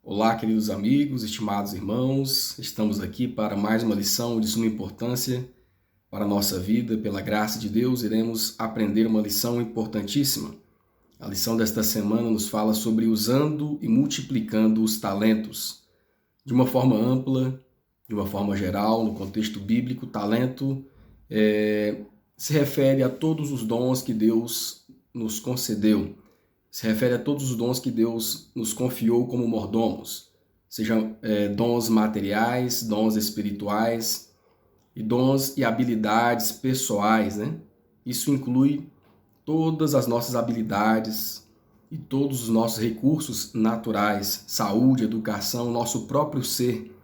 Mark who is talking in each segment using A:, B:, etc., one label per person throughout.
A: Olá, queridos amigos, estimados irmãos, estamos aqui para mais uma lição de suma importância para a nossa vida. Pela graça de Deus, iremos aprender uma lição importantíssima. A lição desta semana nos fala sobre usando e multiplicando os talentos. De uma forma ampla, de uma forma geral, no contexto bíblico, talento se refere a todos os dons que Deus nos concedeu. Se refere a todos os dons que Deus nos confiou como mordomos, sejam dons materiais, dons espirituais e dons e habilidades pessoais, né? Isso inclui todas as nossas habilidades e todos os nossos recursos naturais, saúde, educação, nosso próprio ser,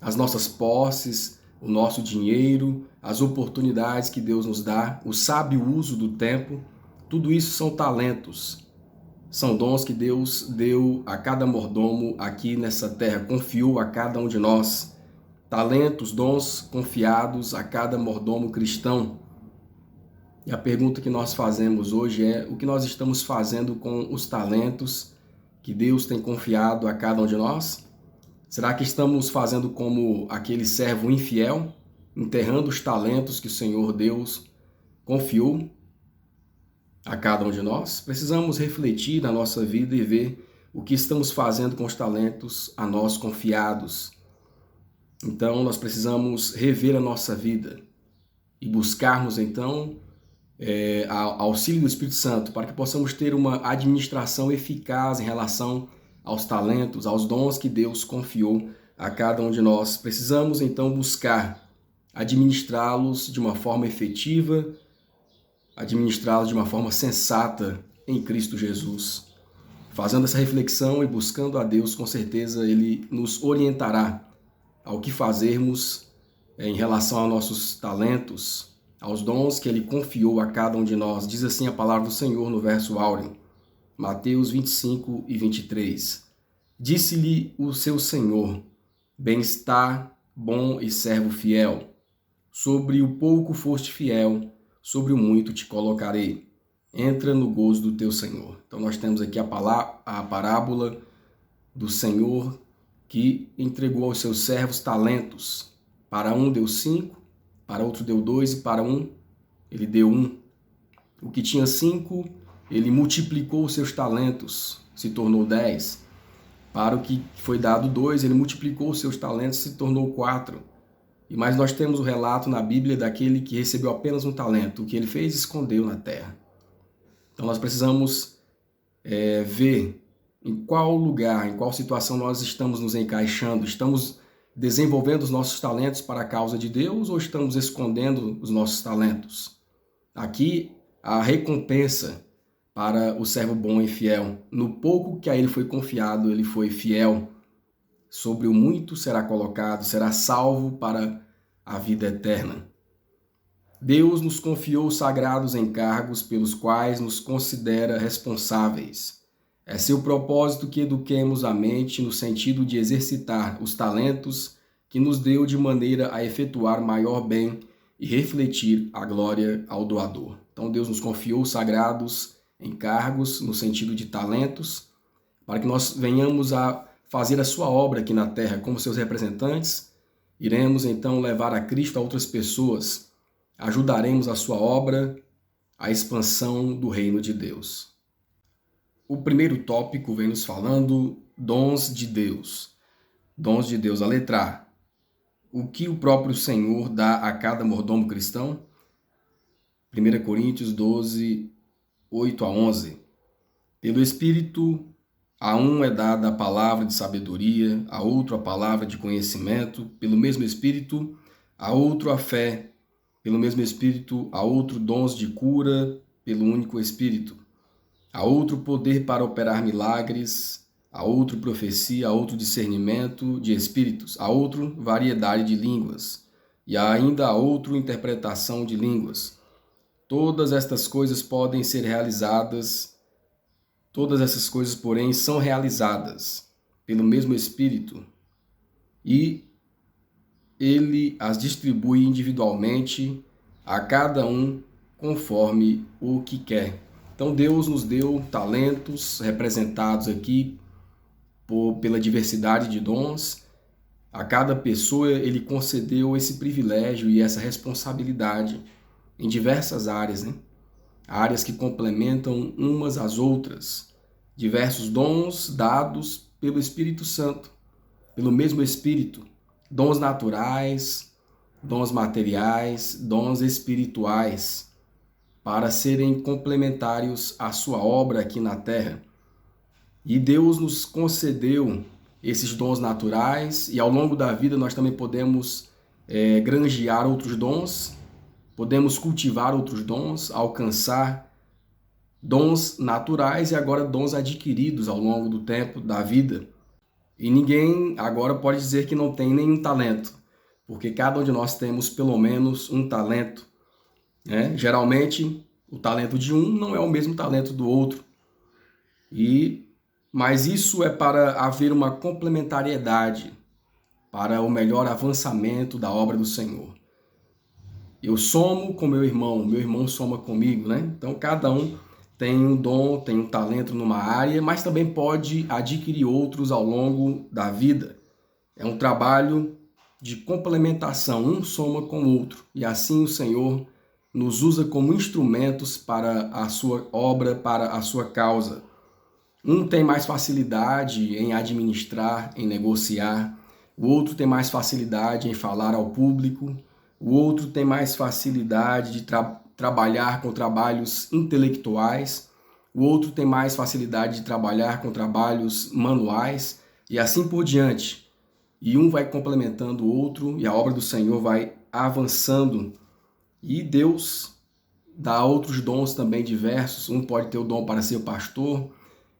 A: as nossas posses, o nosso dinheiro, as oportunidades que Deus nos dá, o sábio uso do tempo, tudo isso são talentos. São dons que Deus deu a cada mordomo aqui nessa terra, confiou a cada um de nós. Talentos, dons confiados a cada mordomo cristão. E a pergunta que nós fazemos hoje é: o que nós estamos fazendo com os talentos que Deus tem confiado a cada um de nós? Será que estamos fazendo como aquele servo infiel, enterrando os talentos que o Senhor Deus confiou a cada um de nós? Precisamos refletir na nossa vida e ver o que estamos fazendo com os talentos a nós confiados. Então, nós precisamos rever a nossa vida e buscarmos, então, auxílio do Espírito Santo para que possamos ter uma administração eficaz em relação aos talentos, aos dons que Deus confiou a cada um de nós. Precisamos, então, buscar administrá-los de uma forma efetiva, administrá-los de uma forma sensata em Cristo Jesus. Fazendo essa reflexão e buscando a Deus, com certeza Ele nos orientará ao que fazermos em relação aos nossos talentos, aos dons que Ele confiou a cada um de nós. Diz assim a palavra do Senhor no verso áureo, Mateus 25 e 23. Disse-lhe o seu Senhor: bem-está, bom e servo fiel. Sobre o pouco foste fiel, sobre o muito te colocarei. Entra no gozo do teu Senhor. Então nós temos aqui a parábola do Senhor que entregou aos seus servos talentos. Para um deu 5, para outro deu 2 e para um ele deu 1. O que tinha 5, ele multiplicou os seus talentos, se tornou 10. Para o que foi dado 2, ele multiplicou os seus talentos, se tornou 4. Mas nós temos o relato na Bíblia daquele que recebeu apenas um talento. O que ele fez, escondeu na terra. Então nós precisamos ver em qual lugar, em qual situação nós estamos nos encaixando. Estamos desenvolvendo os nossos talentos para a causa de Deus ou estamos escondendo os nossos talentos? Aqui a recompensa para o servo bom e fiel. No pouco que a ele foi confiado, ele foi fiel. Sobre o muito será colocado, será salvo para a vida eterna. Deus nos confiou sagrados encargos pelos quais nos considera responsáveis. É seu propósito que eduquemos a mente no sentido de exercitar os talentos que nos deu de maneira a efetuar maior bem e refletir a glória ao doador. Então Deus nos confiou sagrados encargos no sentido de talentos para que nós venhamos a fazer a sua obra aqui na terra como seus representantes. Iremos então levar a Cristo a outras pessoas. Ajudaremos a sua obra, a expansão do reino de Deus. O primeiro tópico vem nos falando dons de Deus. Dons de Deus, a letra A. O que o próprio Senhor dá a cada mordomo cristão? 1 Coríntios 12, 8 a 11. Pelo Espírito, a um é dada a palavra de sabedoria, a outro a palavra de conhecimento, pelo mesmo Espírito, a outro a fé, pelo mesmo Espírito, a outro dons de cura, pelo único Espírito, a outro poder para operar milagres, a outro profecia, a outro discernimento de espíritos, a outro variedade de línguas, e ainda a outro interpretação de línguas. Todas estas coisas podem ser realizadas. Todas essas coisas, porém, são realizadas pelo mesmo Espírito e Ele as distribui individualmente a cada um conforme o que quer. Então Deus nos deu talentos representados aqui pela diversidade de dons. A cada pessoa ele concedeu esse privilégio e essa responsabilidade em diversas áreas, né? Áreas que complementam umas às outras. Diversos dons dados pelo Espírito Santo, pelo mesmo Espírito. Dons naturais, dons materiais, dons espirituais, para serem complementários à sua obra aqui na terra. E Deus nos concedeu esses dons naturais e ao longo da vida nós também podemos granjear outros dons, podemos cultivar outros dons, alcançar dons naturais e agora dons adquiridos ao longo do tempo da vida. E ninguém agora pode dizer que não tem nenhum talento, porque cada um de nós temos pelo menos um talento, né? Geralmente, o talento de um não é o mesmo talento do outro. Mas isso é para haver uma complementariedade, para o melhor avançamento da obra do Senhor. Eu somo com meu irmão soma comigo, né? Então, cada um tem um dom, tem um talento numa área, mas também pode adquirir outros ao longo da vida. É um trabalho de complementação, um soma com o outro. E assim o Senhor nos usa como instrumentos para a sua obra, para a sua causa. Um tem mais facilidade em administrar, em negociar. O outro tem mais facilidade em falar ao público. O outro tem mais facilidade de trabalhar com trabalhos intelectuais. O outro tem mais facilidade de trabalhar com trabalhos manuais. E assim por diante. E um vai complementando o outro e a obra do Senhor vai avançando. E Deus dá outros dons também diversos. Um pode ter o dom para ser pastor,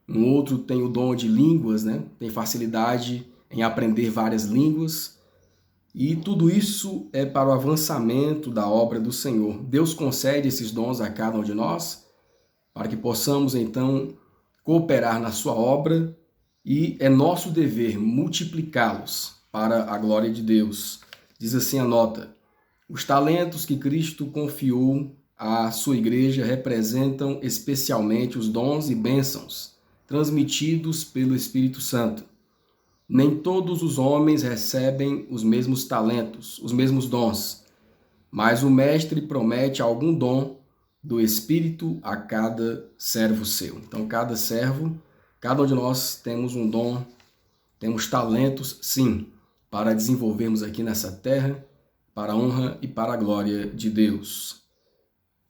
A: um outro tem o dom de línguas, né? Tem facilidade em aprender várias línguas. E tudo isso é para o avançamento da obra do Senhor. Deus concede esses dons a cada um de nós para que possamos então cooperar na sua obra e é nosso dever multiplicá-los para a glória de Deus. Diz assim a nota: os talentos que Cristo confiou à sua igreja representam especialmente os dons e bênçãos transmitidos pelo Espírito Santo. Nem todos os homens recebem os mesmos talentos, os mesmos dons, mas o Mestre promete algum dom do Espírito a cada servo seu. Então, cada servo, cada um de nós temos um dom, temos talentos, sim, para desenvolvermos aqui nessa terra, para a honra e para a glória de Deus.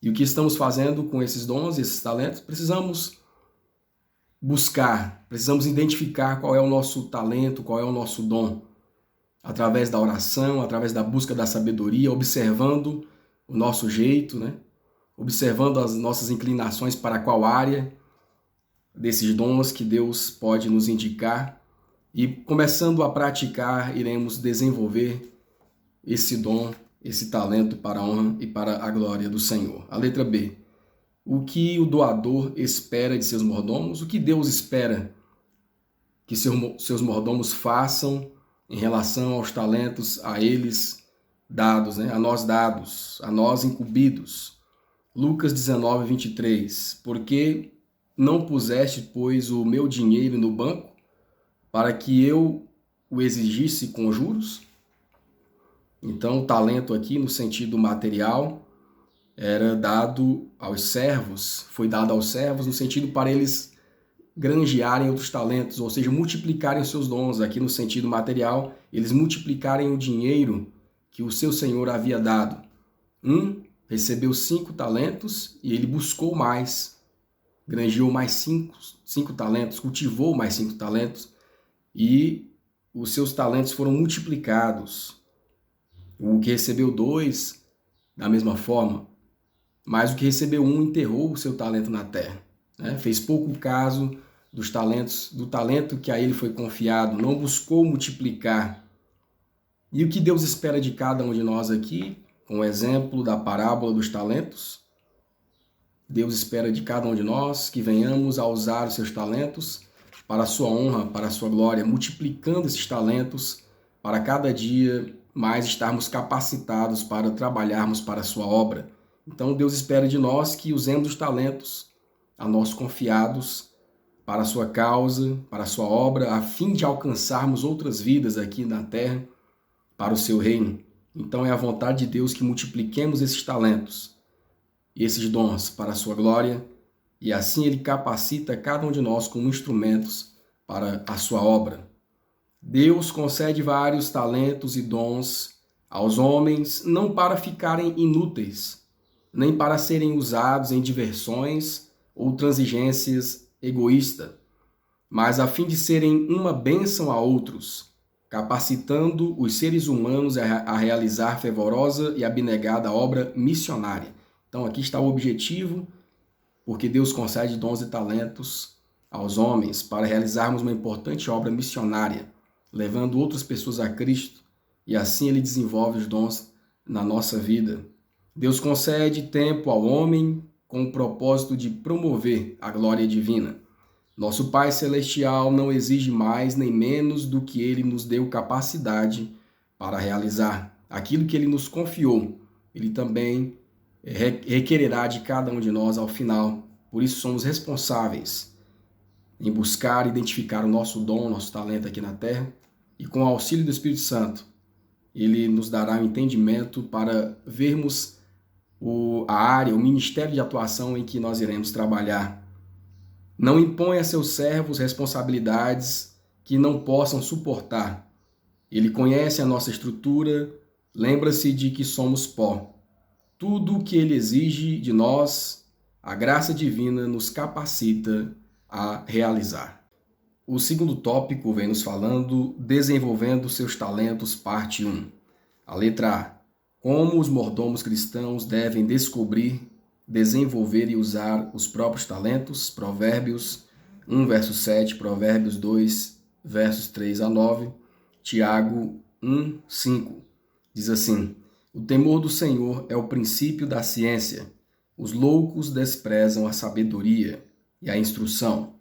A: E o que estamos fazendo com esses dons e esses talentos? Precisamos buscar, precisamos identificar qual é o nosso talento, qual é o nosso dom, através da oração, através da busca da sabedoria, observando o nosso jeito, né? Observando as nossas inclinações para qual área desses dons que Deus pode nos indicar e começando a praticar, iremos desenvolver esse dom, esse talento para a honra e para a glória do Senhor. A letra B. O que o doador espera de seus mordomos? O que Deus espera que seus mordomos façam em relação aos talentos a eles dados, né? A nós dados, a nós incumbidos? Lucas 19, 23. Porque não puseste, pois, o meu dinheiro no banco para que eu o exigisse com juros? Então, o talento aqui, no sentido material, era dado aos servos, foi dado aos servos no sentido para eles granjearem outros talentos, ou seja, multiplicarem os seus dons. Aqui no sentido material, eles multiplicarem o dinheiro que o seu senhor havia dado. Um recebeu 5 talentos e ele buscou mais, granjeou mais 5 talentos, cultivou mais 5 talentos e os seus talentos foram multiplicados. O que recebeu 2, da mesma forma, mas o que recebeu 1 enterrou o seu talento na terra, né? Fez pouco caso dos talentos, do talento que a ele foi confiado, não buscou multiplicar. E o que Deus espera de cada um de nós aqui, com o exemplo da parábola dos talentos? Deus espera de cada um de nós que venhamos a usar os seus talentos para a sua honra, para a sua glória, multiplicando esses talentos para cada dia mais estarmos capacitados para trabalharmos para a sua obra. Então Deus espera de nós que usemos os talentos a nós confiados para a sua causa, para a sua obra, a fim de alcançarmos outras vidas aqui na terra para o seu reino. Então é a vontade de Deus que multipliquemos esses talentos e esses dons para a sua glória, e assim ele capacita cada um de nós como instrumentos para a sua obra. Deus concede vários talentos e dons aos homens, não para ficarem inúteis, nem para serem usados em diversões ou transigências egoístas, mas a fim de serem uma bênção a outros, capacitando os seres humanos a realizar fervorosa e abnegada obra missionária. Então aqui está o objetivo, porque Deus concede dons e talentos aos homens para realizarmos uma importante obra missionária, levando outras pessoas a Cristo, e assim ele desenvolve os dons na nossa vida. Deus concede tempo ao homem com o propósito de promover a glória divina. Nosso Pai Celestial não exige mais nem menos do que ele nos deu capacidade para realizar. Aquilo que ele nos confiou, ele também requererá de cada um de nós ao final. Por isso somos responsáveis em buscar e identificar o nosso dom, nosso talento aqui na terra, e com o auxílio do Espírito Santo, ele nos dará um entendimento para vermos a área, o ministério de atuação em que nós iremos trabalhar. Não impõe a seus servos responsabilidades que não possam suportar. Ele conhece a nossa estrutura, lembra-se de que somos pó. Tudo o que ele exige de nós, a graça divina nos capacita a realizar. O segundo tópico vem nos falando desenvolvendo seus talentos, parte 1. A letra A. Como os mordomos cristãos devem descobrir, desenvolver e usar os próprios talentos. Provérbios 1, verso 7, Provérbios 2, versos 3 a 9, Tiago 1, 5. Diz assim: o temor do Senhor é o princípio da ciência. Os loucos desprezam a sabedoria e a instrução.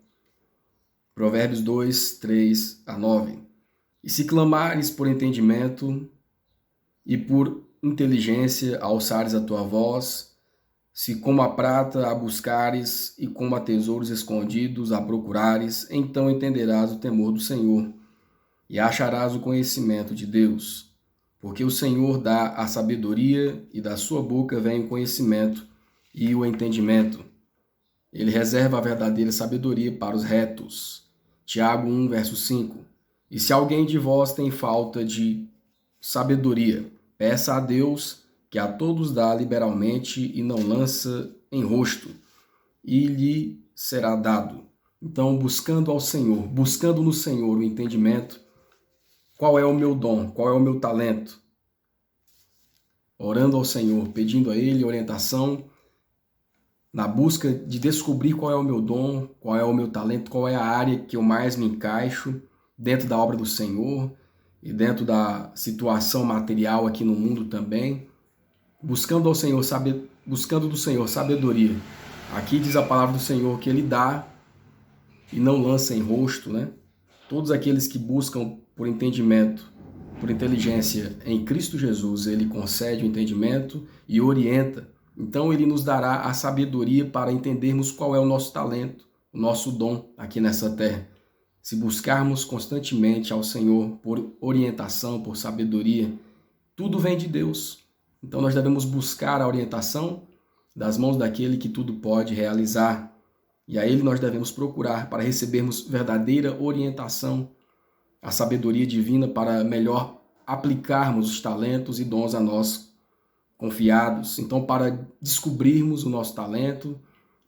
A: Provérbios 2, 3 a 9. E se clamares por entendimento e por inteligência alçares a tua voz, se como a prata a buscares e como a tesouros escondidos a procurares, então entenderás o temor do Senhor e acharás o conhecimento de Deus. Porque o Senhor dá a sabedoria e da sua boca vem o conhecimento e o entendimento. Ele reserva a verdadeira sabedoria para os retos. Tiago 1, verso 5. E se alguém de vós tem falta de sabedoria, peça a Deus, que a todos dá liberalmente e não lança em rosto, e lhe será dado. Então, buscando ao Senhor, buscando no Senhor o entendimento, qual é o meu dom, qual é o meu talento? Orando ao Senhor, pedindo a Ele orientação, na busca de descobrir qual é o meu dom, qual é o meu talento, qual é a área que eu mais me encaixo dentro da obra do Senhor e dentro da situação material aqui no mundo também, buscando ao Senhor, buscando do Senhor sabedoria. Aqui diz a palavra do Senhor que Ele dá e não lança em rosto, né? Todos aqueles que buscam por entendimento, por inteligência em Cristo Jesus, Ele concede o entendimento e orienta. Então ele nos dará a sabedoria para entendermos qual é o nosso talento, o nosso dom aqui nessa terra. Se buscarmos constantemente ao Senhor por orientação, por sabedoria, tudo vem de Deus. Então nós devemos buscar a orientação das mãos daquele que tudo pode realizar. E a Ele nós devemos procurar para recebermos verdadeira orientação, a sabedoria divina para melhor aplicarmos os talentos e dons a nós confiados. Então, para descobrirmos o nosso talento,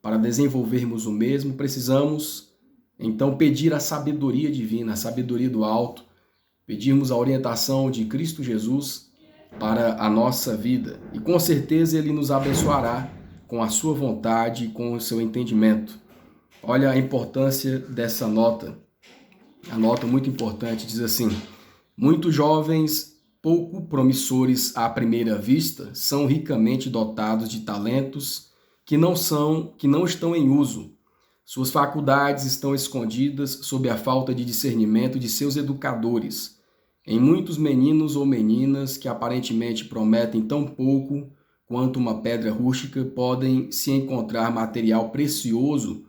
A: para desenvolvermos o mesmo, precisamos então pedir a sabedoria divina, a sabedoria do alto, pedirmos a orientação de Cristo Jesus para a nossa vida. E com certeza Ele nos abençoará com a sua vontade e com o seu entendimento. Olha a importância dessa nota. A nota muito importante diz assim: muitos jovens pouco promissores à primeira vista são ricamente dotados de talentos que não estão em uso. Suas faculdades estão escondidas sob a falta de discernimento de seus educadores. Em muitos meninos ou meninas que aparentemente prometem tão pouco quanto uma pedra rústica, podem se encontrar material precioso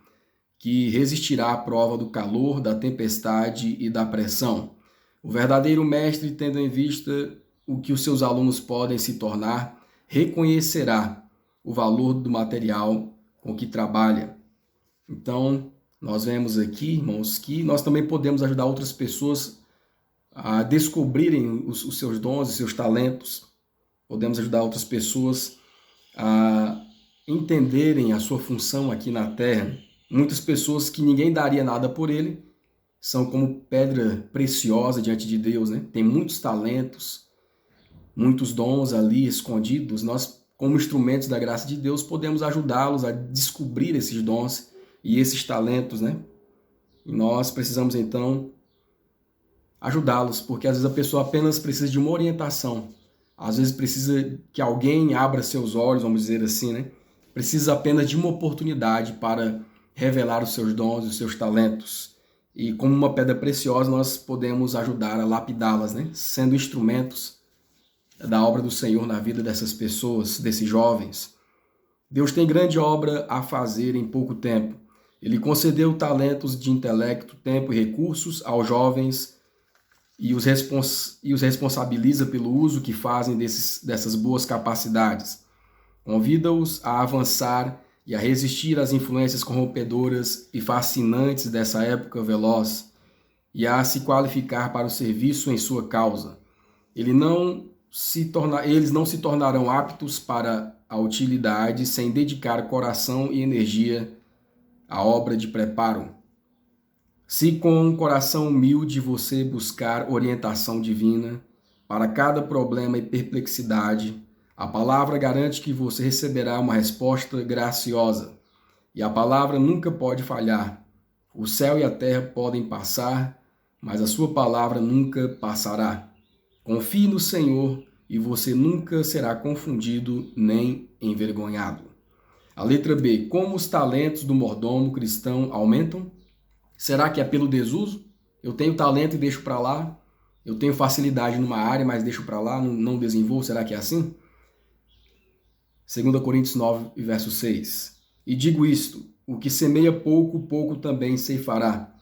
A: que resistirá à prova do calor, da tempestade e da pressão. O verdadeiro mestre, tendo em vista o que os seus alunos podem se tornar, reconhecerá o valor do material com que trabalha. Então, nós vemos aqui, irmãos, que nós também podemos ajudar outras pessoas a descobrirem os seus dons e seus talentos. Podemos ajudar outras pessoas a entenderem a sua função aqui na Terra. Muitas pessoas que ninguém daria nada por ele são como pedra preciosa diante de Deus, né? Tem muitos talentos, muitos dons ali escondidos. Nós, como instrumentos da graça de Deus, podemos ajudá-los a descobrir esses dons e esses talentos, né? E nós precisamos, então, ajudá-los, porque às vezes a pessoa apenas precisa de uma orientação. Às vezes precisa que alguém abra seus olhos, vamos dizer assim, né? Precisa apenas de uma oportunidade para revelar os seus dons e os seus talentos. E como uma pedra preciosa, nós podemos ajudar a lapidá-las, né? Sendo instrumentos da obra do Senhor na vida dessas pessoas, desses jovens. Deus tem grande obra a fazer em pouco tempo. Ele concedeu talentos de intelecto, tempo e recursos aos jovens e os responsabiliza pelo uso que fazem dessas boas capacidades. Convida-os a avançar e a resistir às influências corrompedoras e fascinantes dessa época veloz e a se qualificar para o serviço em sua causa. Eles não se tornarão aptos para a utilidade sem dedicar coração e energia à obra de preparo. Se com um coração humilde você buscar orientação divina para cada problema e perplexidade, a palavra garante que você receberá uma resposta graciosa. E a palavra nunca pode falhar. O céu e a terra podem passar, mas a sua palavra nunca passará. Confie no Senhor e você nunca será confundido nem envergonhado. A letra B. Como os talentos do mordomo cristão aumentam? Será que é pelo desuso? Eu tenho talento e deixo para lá. Eu tenho facilidade numa área, mas deixo para lá, não desenvolvo. Será que é assim? 2 Coríntios 9, verso 6. E digo isto, o que semeia pouco, pouco também ceifará.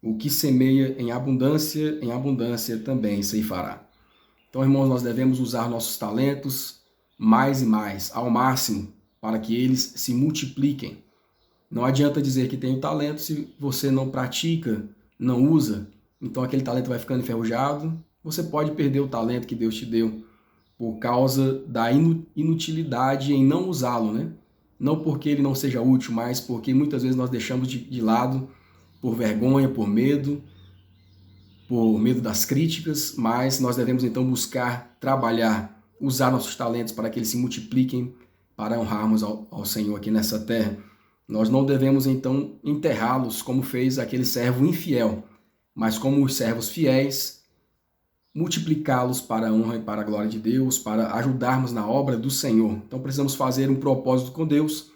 A: O que semeia em abundância também ceifará. Então, irmãos, nós devemos usar nossos talentos mais e mais, ao máximo, para que eles se multipliquem. Não adianta dizer que tem o talento se você não pratica, não usa. Então aquele talento vai ficando enferrujado. Você pode perder o talento que Deus te deu por causa da inutilidade em não usá-lo, né? Não porque ele não seja útil, mas porque muitas vezes nós deixamos de lado por vergonha, por medo das críticas, mas nós devemos então buscar trabalhar, usar nossos talentos para que eles se multipliquem, para honrarmos ao Senhor aqui nessa terra. Nós não devemos então enterrá-los como fez aquele servo infiel, mas como os servos fiéis, multiplicá-los para a honra e para a glória de Deus, para ajudarmos na obra do Senhor. Então precisamos fazer um propósito com Deus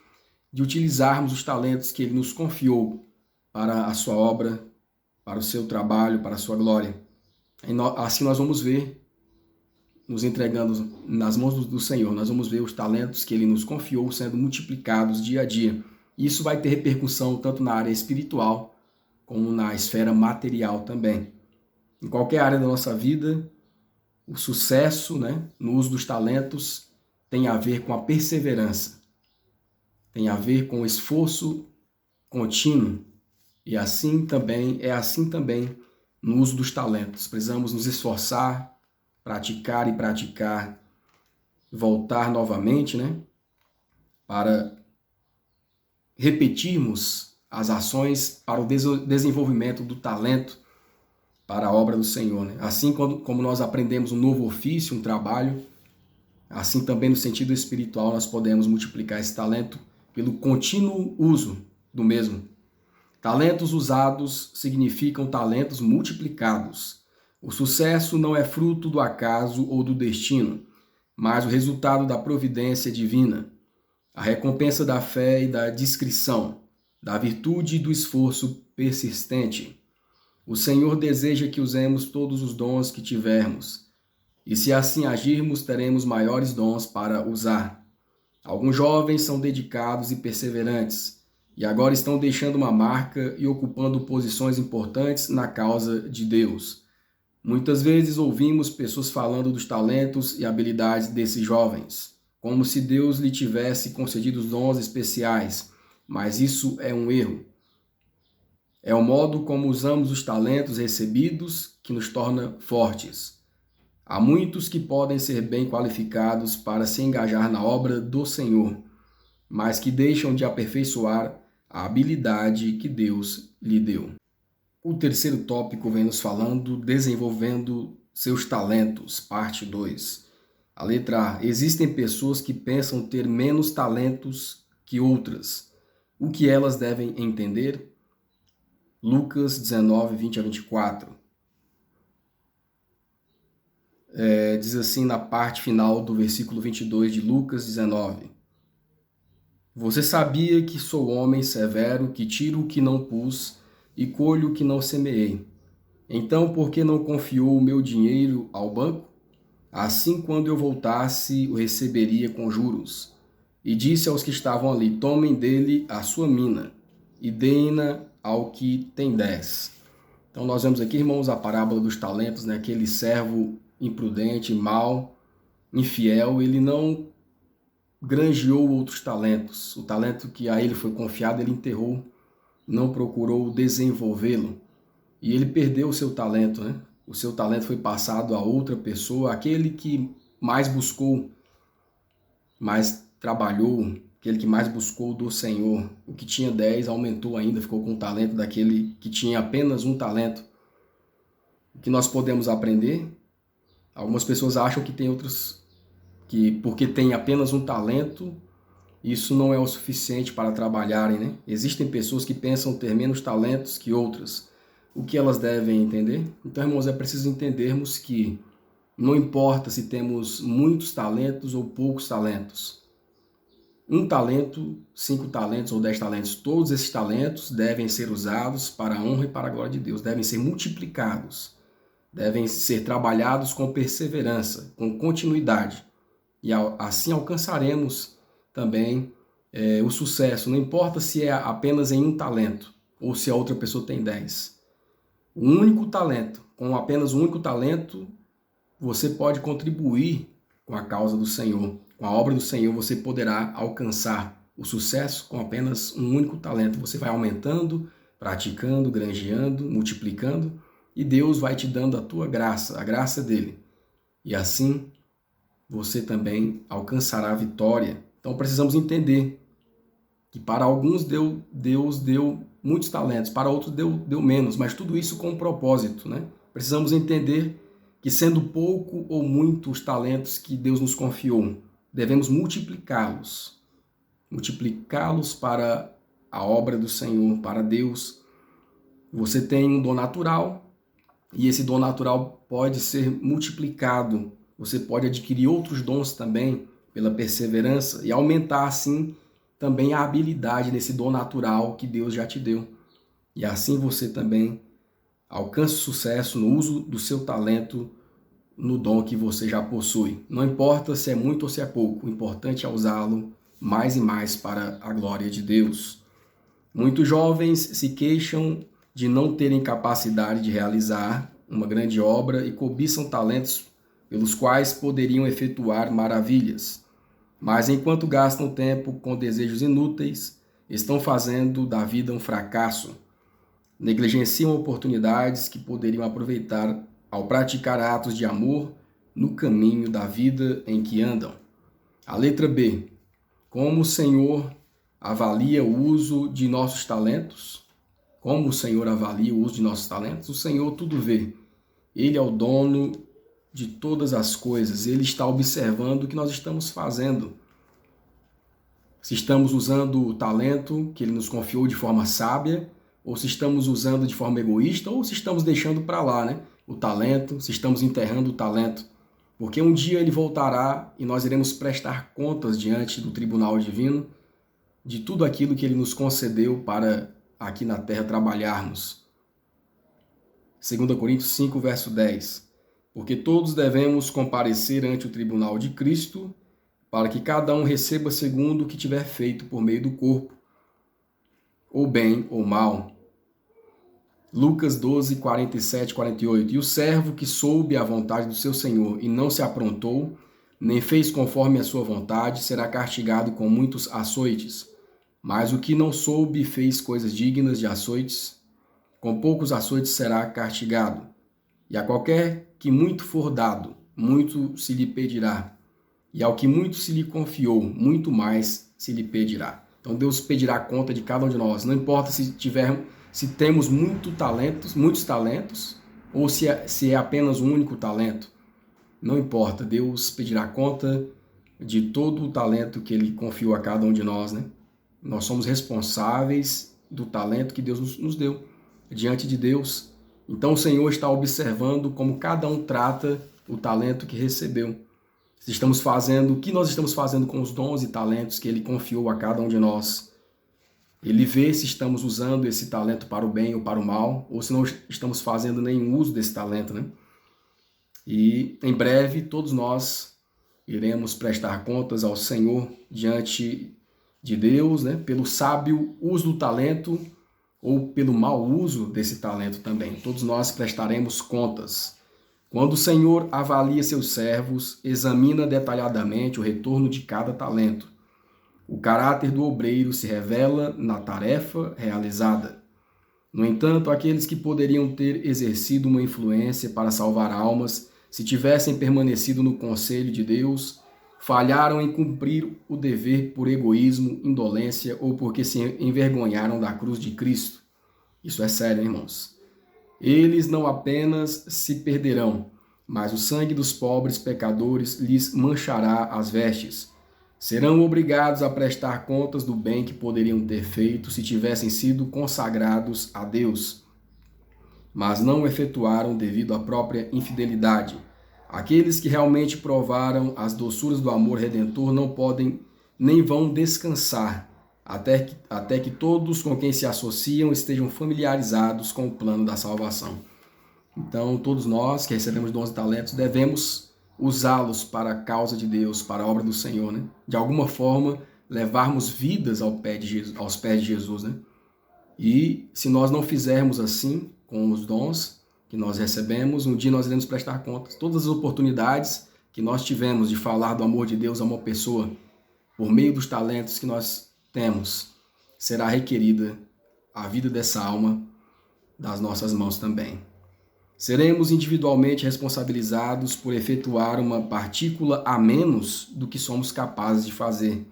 A: de utilizarmos os talentos que Ele nos confiou para a sua obra, para o seu trabalho, para a sua glória. Assim nós vamos ver, nos entregando nas mãos do Senhor, nós vamos ver os talentos que Ele nos confiou sendo multiplicados dia a dia. Isso vai ter repercussão tanto na área espiritual como na esfera material também. Em qualquer área da nossa vida, o sucesso, no uso dos talentos tem a ver com a perseverança, tem a ver com o esforço contínuo. E assim também no uso dos talentos. Precisamos nos esforçar, praticar e praticar, voltar novamente, para repetirmos as ações para o desenvolvimento do talento para a obra do Senhor. Assim como nós aprendemos um novo ofício, um trabalho, assim também no sentido espiritual nós podemos multiplicar esse talento pelo contínuo uso do mesmo. Talentos usados significam talentos multiplicados. O sucesso não é fruto do acaso ou do destino, mas o resultado da providência divina, a recompensa da fé e da discrição, da virtude e do esforço persistente. O Senhor deseja que usemos todos os dons que tivermos, e se assim agirmos, teremos maiores dons para usar. Alguns jovens são dedicados e perseverantes, e agora estão deixando uma marca e ocupando posições importantes na causa de Deus. Muitas vezes ouvimos pessoas falando dos talentos e habilidades desses jovens, como se Deus lhe tivesse concedido dons especiais, mas isso é um erro. É o modo como usamos os talentos recebidos que nos torna fortes. Há muitos que podem ser bem qualificados para se engajar na obra do Senhor, mas que deixam de aperfeiçoar a habilidade que Deus lhe deu. O terceiro tópico vem nos falando desenvolvendo seus talentos, parte 2. A letra A. Existem pessoas que pensam ter menos talentos que outras. O que elas devem entender? Lucas 19, 20 a 24. Diz assim na parte final do versículo 22 de Lucas 19. Você sabia que sou homem severo, que tiro o que não pus e colho o que não semeei. Então, por que não confiou o meu dinheiro ao banco? Assim, quando eu voltasse, o receberia com juros. E disse aos que estavam ali, tomem dele a sua mina e deem-na ao que tem 10. Então, nós vemos aqui, irmãos, a parábola dos talentos, né? Aquele servo imprudente, mau, infiel, ele não granjeou outros talentos. O talento que a ele foi confiado, ele enterrou, não procurou desenvolvê-lo. E ele perdeu o seu talento, né? O seu talento foi passado a outra pessoa, aquele que mais buscou, mais trabalhou, aquele que mais buscou do Senhor. O que tinha 10 aumentou ainda, ficou com o talento daquele que tinha apenas um talento. O que nós podemos aprender? Algumas pessoas acham que tem outros, que porque tem apenas um talento, isso não é o suficiente para trabalharem, né? Existem pessoas que pensam ter menos talentos que outras. O que elas devem entender? Então, irmãos, é preciso entendermos que não importa se temos muitos talentos ou poucos talentos. Um talento, 5 talentos ou 10 talentos, todos esses talentos devem ser usados para a honra e para a glória de Deus, devem ser multiplicados, devem ser trabalhados com perseverança, com continuidade. E assim alcançaremos também o sucesso. Não importa se é apenas em um talento ou se a outra pessoa tem 10. Um único talento, com apenas um único talento, você pode contribuir com a causa do Senhor. Com a obra do Senhor, você poderá alcançar o sucesso com apenas um único talento. Você vai aumentando, praticando, granjeando, multiplicando, e Deus vai te dando a tua graça, a graça dele. E assim, você também alcançará a vitória. Então precisamos entender que para alguns Deus deu muitos talentos, para outros deu menos, mas tudo isso com um propósito, né? Precisamos entender que sendo pouco ou muito os talentos que Deus nos confiou, devemos multiplicá-los para a obra do Senhor, para Deus. Você tem um dom natural e esse dom natural pode ser multiplicado. Você pode adquirir outros dons também pela perseverança e aumentar assim também a habilidade nesse dom natural que Deus já te deu. E assim você também alcança sucesso no uso do seu talento, no dom que você já possui. Não importa se é muito ou se é pouco, o importante é usá-lo mais e mais para a glória de Deus. Muitos jovens se queixam de não terem capacidade de realizar uma grande obra e cobiçam talentos pelos quais poderiam efetuar maravilhas. Mas enquanto gastam tempo com desejos inúteis, estão fazendo da vida um fracasso. Negligenciam oportunidades que poderiam aproveitar ao praticar atos de amor no caminho da vida em que andam. A letra B. Como o Senhor avalia o uso de nossos talentos? Como o Senhor avalia o uso de nossos talentos? O Senhor tudo vê. Ele é o dono de todas as coisas. Ele está observando o que nós estamos fazendo. Se estamos usando o talento que Ele nos confiou de forma sábia, ou se estamos usando de forma egoísta, ou se estamos deixando para lá, né? O talento, se estamos enterrando o talento. Porque um dia Ele voltará e nós iremos prestar contas diante do tribunal divino de tudo aquilo que Ele nos concedeu para aqui na terra trabalharmos. 2 Coríntios 5, verso 10. Porque todos devemos comparecer ante o tribunal de Cristo, para que cada um receba segundo o que tiver feito por meio do corpo. ou bem ou mal. Lucas 12, 47, 48. E o servo que soube a vontade do seu senhor e não se aprontou, nem fez conforme a sua vontade, será castigado com muitos açoites. Mas o que não soube e fez coisas dignas de açoites, com poucos açoites será castigado. E a qualquer que muito for dado, muito se lhe pedirá. E ao que muito se lhe confiou, muito mais se lhe pedirá. Então Deus pedirá conta de cada um de nós. Não importa se temos muitos talentos, ou se é apenas um único talento. Não importa, Deus pedirá conta de todo o talento que Ele confiou a cada um de nós, né? Nós somos responsáveis do talento que Deus nos deu diante de Deus. Então o Senhor está observando como cada um trata o talento que recebeu. Se estamos fazendo, o que nós estamos fazendo com os dons e talentos que Ele confiou a cada um de nós. Ele vê se estamos usando esse talento para o bem ou para o mal, ou se não estamos fazendo nenhum uso desse talento, né? E em breve todos nós iremos prestar contas ao Senhor diante de Deus, né? Pelo sábio uso do talento ou pelo mau uso desse talento também. Todos nós prestaremos contas. Quando o Senhor avalia seus servos, examina detalhadamente o retorno de cada talento. O caráter do obreiro se revela na tarefa realizada. No entanto, aqueles que poderiam ter exercido uma influência para salvar almas, se tivessem permanecido no conselho de Deus, falharam em cumprir o dever por egoísmo, indolência ou porque se envergonharam da cruz de Cristo. Isso é sério, irmãos. Eles não apenas se perderão, mas o sangue dos pobres pecadores lhes manchará as vestes. Serão obrigados a prestar contas do bem que poderiam ter feito se tivessem sido consagrados a Deus, mas não o efetuaram devido à própria infidelidade. Aqueles que realmente provaram as doçuras do amor redentor não podem nem vão descansar, até que todos com quem se associam estejam familiarizados com o plano da salvação. Então, todos nós que recebemos dons e talentos devemos usá-los para a causa de Deus, para a obra do Senhor, né? De alguma forma, levarmos vidas aos pés de Jesus, né? E se nós não fizermos assim com os dons que nós recebemos, um dia nós iremos prestar contas. Todas as oportunidades que nós tivemos de falar do amor de Deus a uma pessoa, por meio dos talentos que nós temos, será requerida a vida dessa alma das nossas mãos também. Seremos individualmente responsabilizados por efetuar uma partícula a menos do que somos capazes de fazer.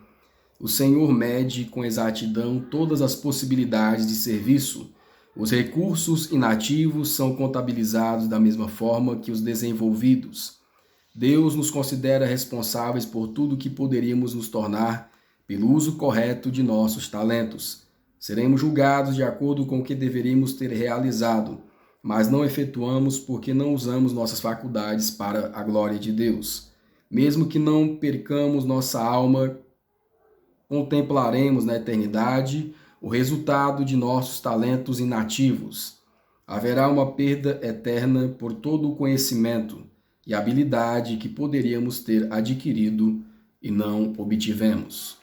A: O Senhor mede com exatidão todas as possibilidades de serviço. Os recursos inativos são contabilizados da mesma forma que os desenvolvidos. Deus nos considera responsáveis por tudo que poderíamos nos tornar pelo uso correto de nossos talentos. Seremos julgados de acordo com o que deveríamos ter realizado, mas não efetuamos porque não usamos nossas faculdades para a glória de Deus. Mesmo que não percamos nossa alma, contemplaremos na eternidade o resultado de nossos talentos inativos. Haverá uma perda eterna por todo o conhecimento e habilidade que poderíamos ter adquirido e não obtivemos.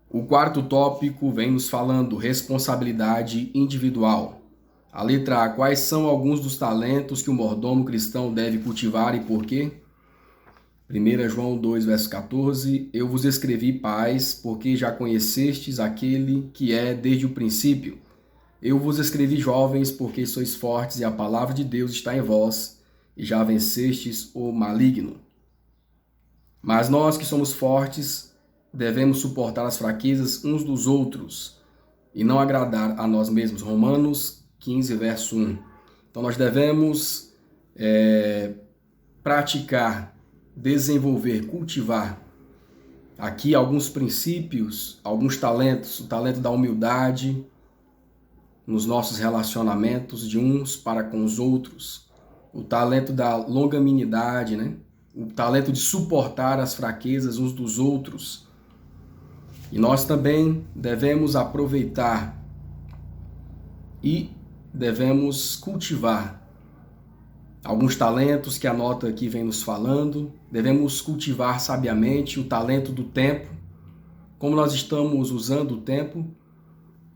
A: O quarto tópico vem nos falando responsabilidade individual. A letra A, quais são alguns dos talentos que o mordomo cristão deve cultivar e por quê? 1 João 2, verso 14, eu vos escrevi, pais, porque já conhecestes aquele que é desde o princípio. Eu vos escrevi, jovens, porque sois fortes e a palavra de Deus está em vós e já vencestes o maligno. Mas nós que somos fortes devemos suportar as fraquezas uns dos outros e não agradar a nós mesmos. Romanos 15, verso 1. Então nós devemos praticar, desenvolver, cultivar aqui alguns princípios, alguns talentos, o talento da humildade nos nossos relacionamentos de uns para com os outros, o talento da longanimidade, né? O talento de suportar as fraquezas uns dos outros. E nós também devemos aproveitar e devemos cultivar alguns talentos que a nota aqui vem nos falando. Devemos cultivar sabiamente o talento do tempo, como nós estamos usando o tempo.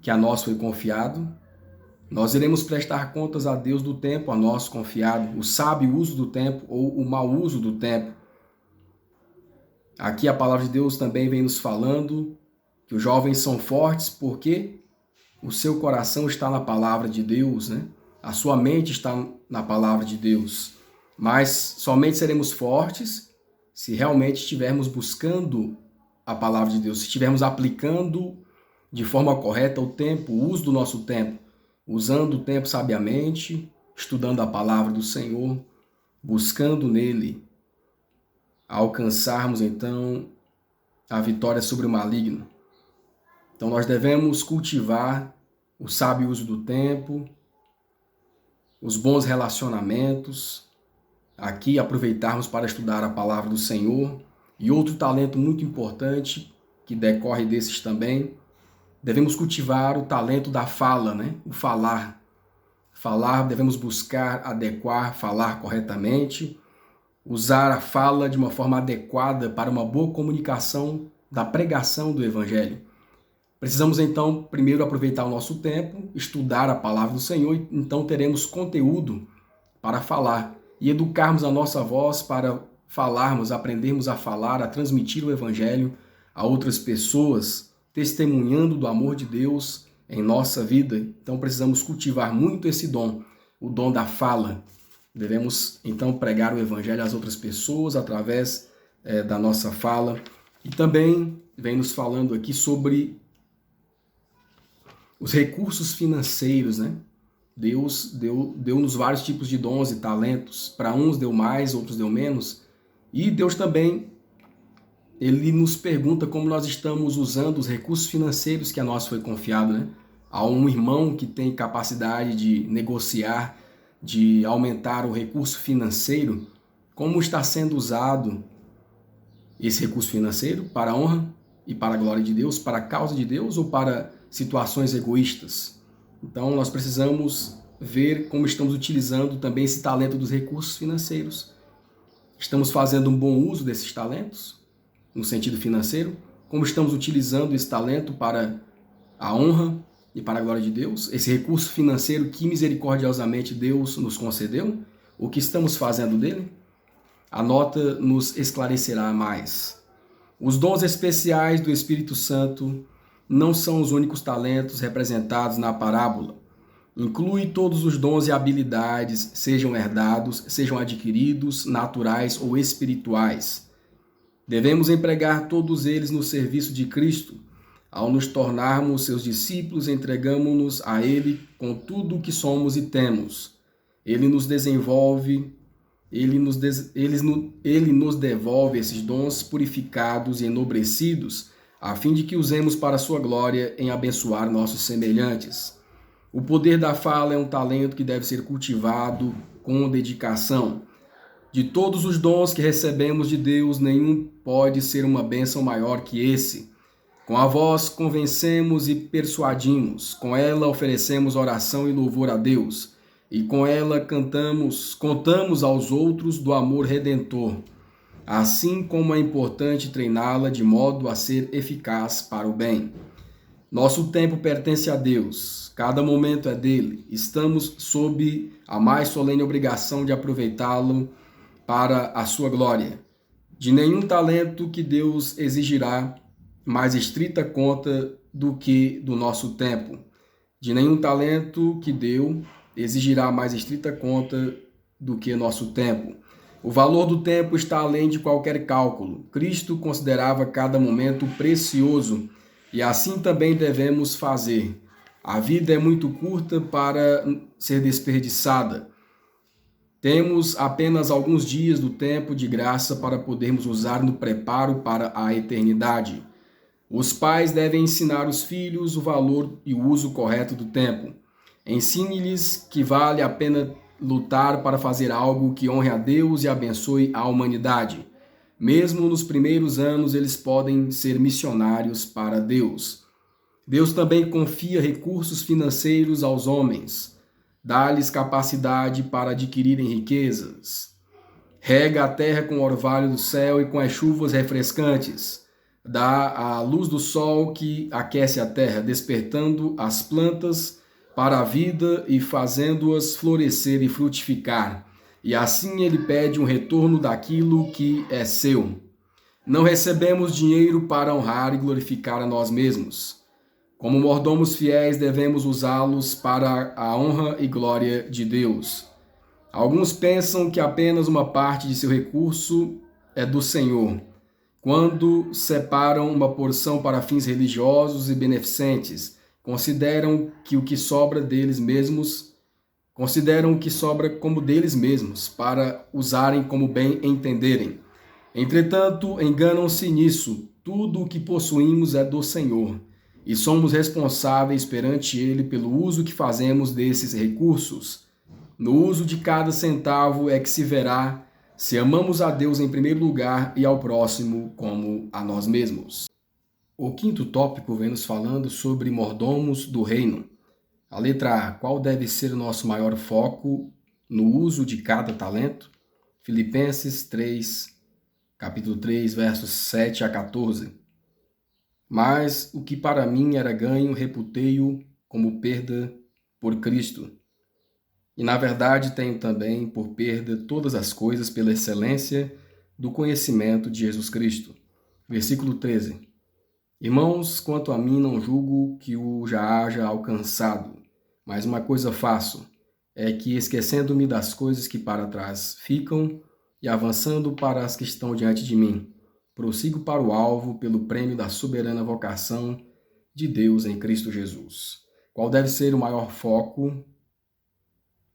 A: que a nós foi confiado. Nós iremos prestar contas a Deus do tempo a nós confiado, o sábio uso do tempo ou o mau uso do tempo. Aqui a palavra de Deus também vem nos falando que os jovens são fortes porque o seu coração está na palavra de Deus, né? A sua mente está na palavra de Deus. Mas somente seremos fortes se realmente estivermos buscando a palavra de Deus, se estivermos aplicando de forma correta o tempo, o uso do nosso tempo, usando o tempo sabiamente, estudando a palavra do Senhor, buscando nele, alcançarmos então a vitória sobre o maligno. Então nós devemos cultivar o sábio uso do tempo, os bons relacionamentos, aqui aproveitarmos para estudar a palavra do Senhor. E outro talento muito importante, que decorre desses também, devemos cultivar o talento da fala, né? O falar. Falar, devemos buscar adequar, falar corretamente, usar a fala de uma forma adequada para uma boa comunicação da pregação do Evangelho. Precisamos então primeiro aproveitar o nosso tempo, estudar a palavra do Senhor, e então teremos conteúdo para falar e educarmos a nossa voz para falarmos, aprendermos a falar, a transmitir o Evangelho a outras pessoas, testemunhando do amor de Deus em nossa vida. Então precisamos cultivar muito esse dom, o dom da fala. Devemos então pregar o Evangelho às outras pessoas através da nossa fala. E também vem nos falando aqui sobre os recursos financeiros, né? Deus deu-nos vários tipos de dons e talentos. Para uns deu mais, outros deu menos. E Deus também, Ele nos pergunta como nós estamos usando os recursos financeiros que a nós foi confiado, né? Há um irmão que tem capacidade de negociar, de aumentar o recurso financeiro. Como está sendo usado esse recurso financeiro para a honra e para a glória de Deus, para a causa de Deus ou para situações egoístas? Então nós precisamos ver como estamos utilizando também esse talento dos recursos financeiros. Estamos fazendo um bom uso desses talentos no sentido financeiro? Como estamos utilizando esse talento para a honra e para a glória de Deus? Esse recurso financeiro que misericordiosamente Deus nos concedeu? O que estamos fazendo dele? A nota nos esclarecerá mais. Os dons especiais do Espírito Santo não são os únicos talentos representados na parábola. Inclui todos os dons e habilidades, sejam herdados, sejam adquiridos, naturais ou espirituais. Devemos empregar todos eles no serviço de Cristo. Ao nos tornarmos seus discípulos, entregamos-nos a Ele com tudo o que somos e temos. Ele nos desenvolve, Ele nos devolve esses dons purificados e enobrecidos, a fim de que usemos para a sua glória em abençoar nossos semelhantes. O poder da fala é um talento que deve ser cultivado com dedicação. De todos os dons que recebemos de Deus, nenhum pode ser uma bênção maior que esse. Com a voz convencemos e persuadimos, com ela oferecemos oração e louvor a Deus, e com ela contamos aos outros do amor redentor, assim como é importante treiná-la de modo a ser eficaz para o bem. Nosso tempo pertence a Deus, cada momento é dele. Estamos sob a mais solene obrigação de aproveitá-lo para a sua glória. De nenhum talento que Deus exigirá mais estrita conta do que do nosso tempo. De nenhum talento que deu exigirá mais estrita conta do que nosso tempo. O valor do tempo está além de qualquer cálculo. Cristo considerava cada momento precioso e assim também devemos fazer. A vida é muito curta para ser desperdiçada. Temos apenas alguns dias do tempo de graça para podermos usar no preparo para a eternidade. Os pais devem ensinar os filhos o valor e o uso correto do tempo. Ensine-lhes que vale a pena lutar para fazer algo que honre a Deus e abençoe a humanidade. Mesmo nos primeiros anos, eles podem ser missionários para Deus. Deus também confia recursos financeiros aos homens. Dá-lhes capacidade para adquirirem riquezas. Rega a terra com o orvalho do céu e com as chuvas refrescantes. dá a luz do sol que aquece a terra, despertando as plantas para a vida e fazendo-as florescer e frutificar. E assim ele pede um retorno daquilo que é seu. Não recebemos dinheiro para honrar e glorificar a nós mesmos. Como mordomos fiéis, devemos usá-los para a honra e glória de Deus. Alguns pensam que apenas uma parte de seu recurso é do Senhor, quando separam uma porção para fins religiosos e beneficentes, consideram o que sobra como deles mesmos, para usarem como bem entenderem. Entretanto, enganam-se nisso. Tudo o que possuímos é do Senhor, e somos responsáveis perante Ele pelo uso que fazemos desses recursos. No uso de cada centavo é que se verá se amamos a Deus em primeiro lugar e ao próximo como a nós mesmos. O quinto tópico vem nos falando sobre mordomos do reino. A letra A, qual deve ser o nosso maior foco no uso de cada talento? Filipenses 3, capítulo 3, versos 7 a 14. Mas o que para mim era ganho, reputei-o como perda por Cristo. E na verdade tenho também por perda todas as coisas pela excelência do conhecimento de Jesus Cristo. Versículo 13. Irmãos, quanto a mim não julgo que o já haja alcançado, mas uma coisa faço, é que esquecendo-me das coisas que para trás ficam e avançando para as que estão diante de mim, prossigo para o alvo pelo prêmio da soberana vocação de Deus em Cristo Jesus. Qual deve ser o maior foco?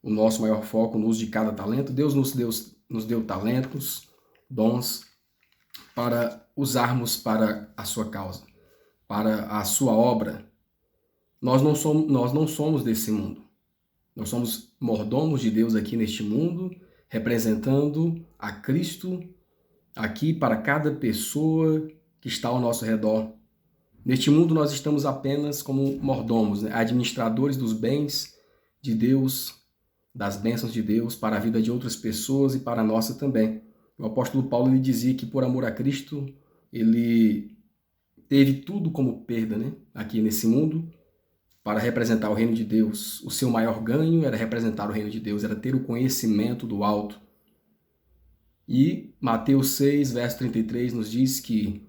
A: O nosso maior foco no uso de cada talento? Deus nos deu talentos, dons, para usarmos para a sua causa, para a sua obra. Nós não somos desse mundo. Nós somos mordomos de Deus aqui neste mundo, representando a Cristo aqui para cada pessoa que está ao nosso redor. Neste mundo nós estamos apenas como mordomos, né? Administradores dos bens de Deus, das bênçãos de Deus para a vida de outras pessoas e para a nossa também. O apóstolo Paulo ele dizia que por amor a Cristo ele teve tudo como perda, né? Aqui nesse mundo, para representar o reino de Deus. O seu maior ganho era representar o reino de Deus, era ter o conhecimento do alto. E Mateus 6, verso 33 nos diz que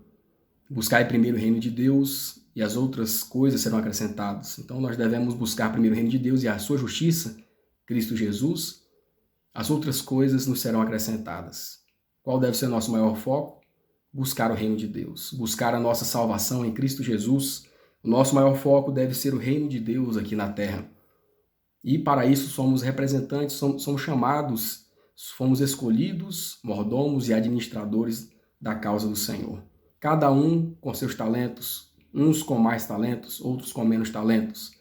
A: buscai primeiro o reino de Deus e as outras coisas serão acrescentadas. Então nós devemos buscar primeiro o reino de Deus e a sua justiça, Cristo Jesus, as outras coisas nos serão acrescentadas. Qual deve ser o nosso maior foco? Buscar o reino de Deus, buscar a nossa salvação em Cristo Jesus. O nosso maior foco deve ser o reino de Deus aqui na terra. E para isso somos representantes, somos chamados, fomos escolhidos, mordomos e administradores da causa do Senhor. Cada um com seus talentos, uns com mais talentos, outros com menos talentos.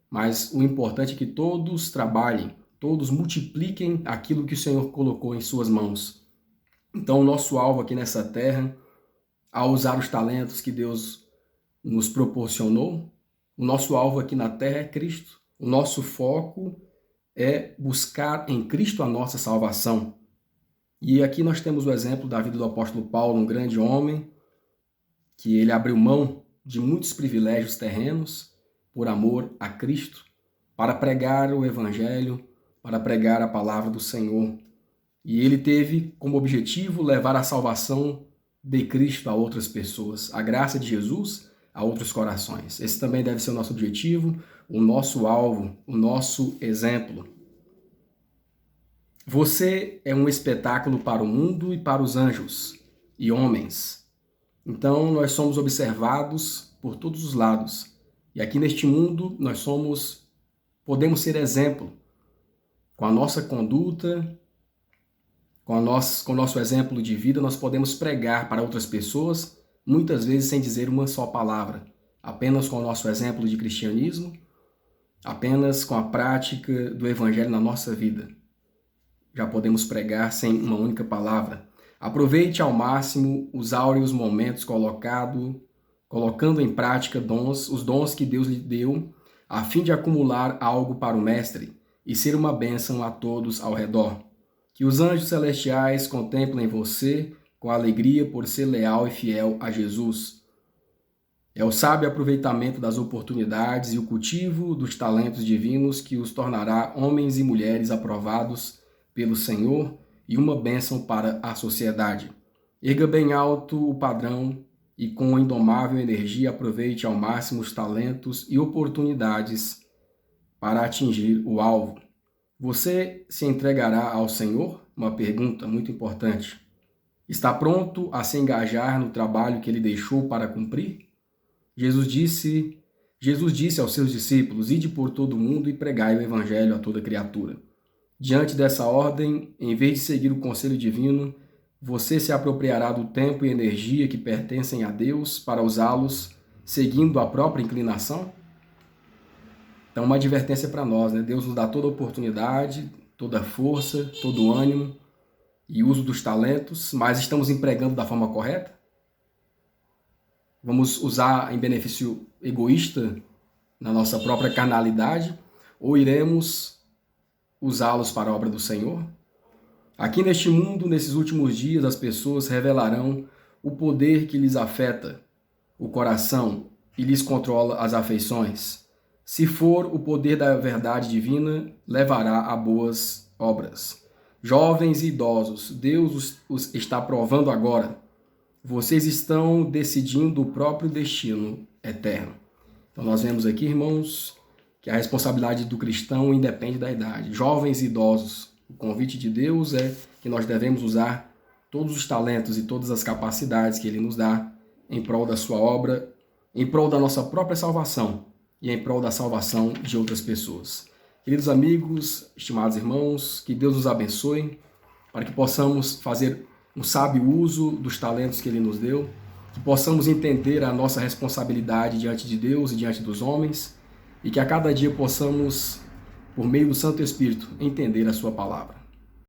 A: Mas o importante é que todos trabalhem, todos multipliquem aquilo que o Senhor colocou em suas mãos. Então o nosso alvo aqui nessa terra, ao usar os talentos que Deus nos proporcionou, o nosso alvo aqui na terra é Cristo. O nosso foco é buscar em Cristo a nossa salvação. E aqui nós temos o exemplo da vida do apóstolo Paulo, um grande homem, que ele abriu mão de muitos privilégios terrenos por amor a Cristo, para pregar o Evangelho, para pregar a palavra do Senhor. E ele teve como objetivo levar a salvação de Cristo a outras pessoas, a graça de Jesus a outros corações. Esse também deve ser o nosso objetivo, o nosso alvo, o nosso exemplo. Você é um espetáculo para o mundo e para os anjos e homens. Então nós somos observados por todos os lados. E aqui neste mundo nós podemos ser exemplo com a nossa conduta, com o nosso exemplo de vida, nós podemos pregar para outras pessoas, muitas vezes sem dizer uma só palavra, apenas com o nosso exemplo de cristianismo, apenas com a prática do Evangelho na nossa vida. Já podemos pregar sem uma única palavra. Aproveite ao máximo os áureos momentos colocando em prática os dons que Deus lhe deu, a fim de acumular algo para o Mestre e ser uma bênção a todos ao redor. Que os anjos celestiais contemplem você com alegria por ser leal e fiel a Jesus. É o sábio aproveitamento das oportunidades e o cultivo dos talentos divinos que os tornará homens e mulheres aprovados pelo Senhor e uma bênção para a sociedade. Erga bem alto o padrão e com indomável energia aproveite ao máximo os talentos e oportunidades para atingir o alvo. Você se entregará ao Senhor? Uma pergunta muito importante. Está pronto a se engajar no trabalho que ele deixou para cumprir? Jesus disse aos seus discípulos: ide por todo o mundo e pregai o evangelho a toda criatura. Diante dessa ordem, em vez de seguir o conselho divino, você se apropriará do tempo e energia que pertencem a Deus para usá-los seguindo a própria inclinação? Então, uma advertência para nós, né? Deus nos dá toda a oportunidade, toda a força, todo o ânimo e uso dos talentos, mas estamos empregando da forma correta? Vamos usar em benefício egoísta na nossa própria carnalidade ou iremos usá-los para a obra do Senhor? Aqui neste mundo, nesses últimos dias, as pessoas revelarão o poder que lhes afeta o coração e lhes controla as afeições. Se for o poder da verdade divina, levará a boas obras. Jovens e idosos, Deus os está provando agora. Vocês estão decidindo o próprio destino eterno. Então nós vemos aqui, irmãos, que a responsabilidade do cristão independe da idade. Jovens e idosos, o convite de Deus é que nós devemos usar todos os talentos e todas as capacidades que Ele nos dá em prol da sua obra, em prol da nossa própria salvação e em prol da salvação de outras pessoas. Queridos amigos, estimados irmãos, que Deus nos abençoe para que possamos fazer um sábio uso dos talentos que Ele nos deu, que possamos entender a nossa responsabilidade diante de Deus e diante dos homens, e que a cada dia possamos, por meio do Santo Espírito, entender a sua palavra.